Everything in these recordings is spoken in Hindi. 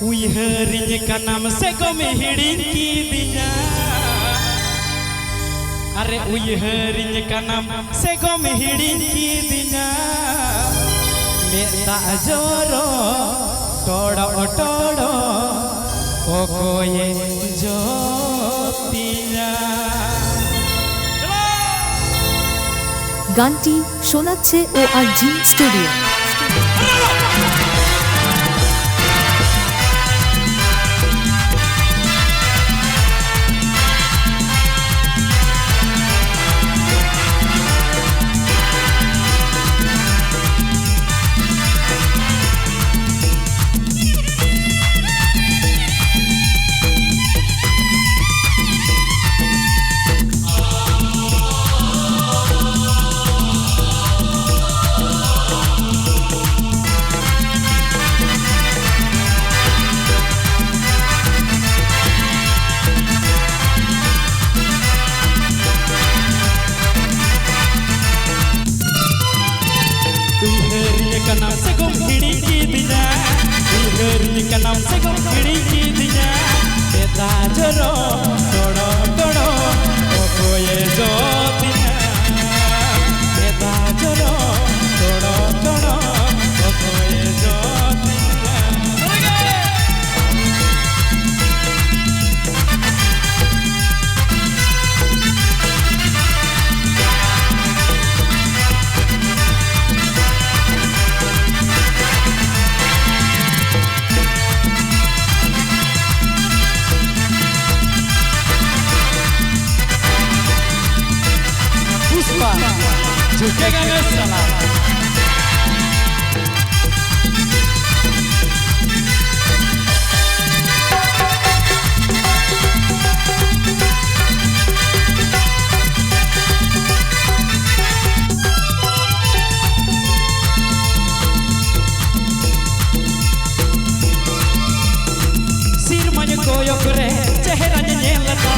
उयहरिन का नाम से गम हिड़िन की दिया। अरे उयहरिन का नाम से गम हिड़िन की दिया। मेरा जोरो टोड़ो टोड़ो ओ कोये जो पिया। গানটি শোনাচ্ছে ORG স্টুডিও। का नाम से गुम खिड़ी की दिया। उयहरिन का नाम से गुम खिड़ी की दिया। बेटा जरो टोड़ो टोड़ो ओ कोये जो पिया। बेटा जरो टोड़ो टोड़ो ओ कोये जो पिया। झुकेगा मैं साला। सिर मन कोयो करे चेहरा नेलता।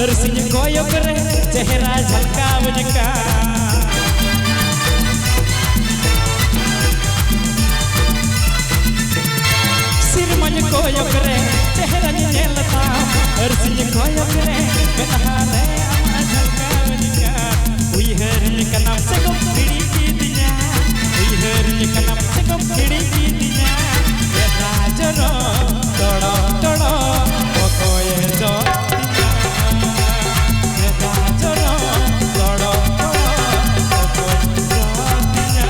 अरसिन कोयो करे चेहरा झलकावन का। कोयो करे चेहरा नेलता। अरसिन कोयो करे बेनहारे आमा झलकावन का। उयहरिन का नाम से गुम खिड़ी की दिया। उयहरिन का नाम से गुम खिड़ी की दिया। बेटा जरो टोड़ो टोड़ो ओ कोये जो पिया। बेटा जरो टोड़ो टोड़ो ओ कोये जो पिया।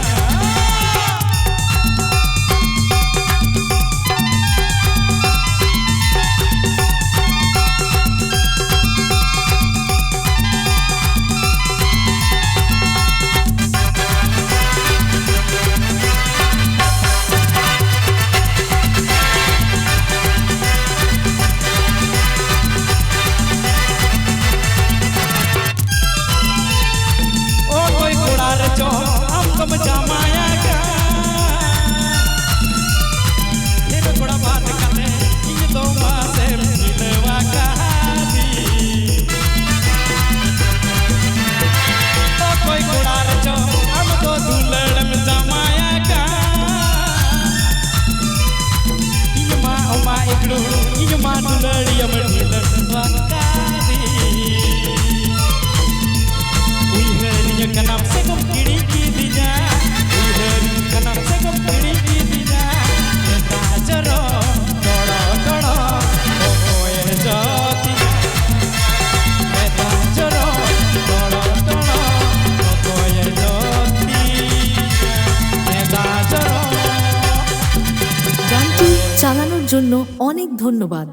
हम जमाया का फिर बड़ा बात करने इन दो मासे मिलवा का दी। तो कोई गुड़ा रचो हम तो दुलड़ में जमाया का। इन माँ उमा इकड़ू इन माँ दुलड़ी हम मिलवा का दी। उयहरिन का नाम से गुम खिड़ी की दिया। उयहरिन का नाम से गुम खिड़ी की दिया। बेटा जरो टोड़ो टोड़ो ओ कोये जो पिया। बेटा जरो टोड़ो टोड़ो ओ कोये जो पिया। बेटा जरो। গানটি চালানোর জন্য অনেক ধন্যবাদ।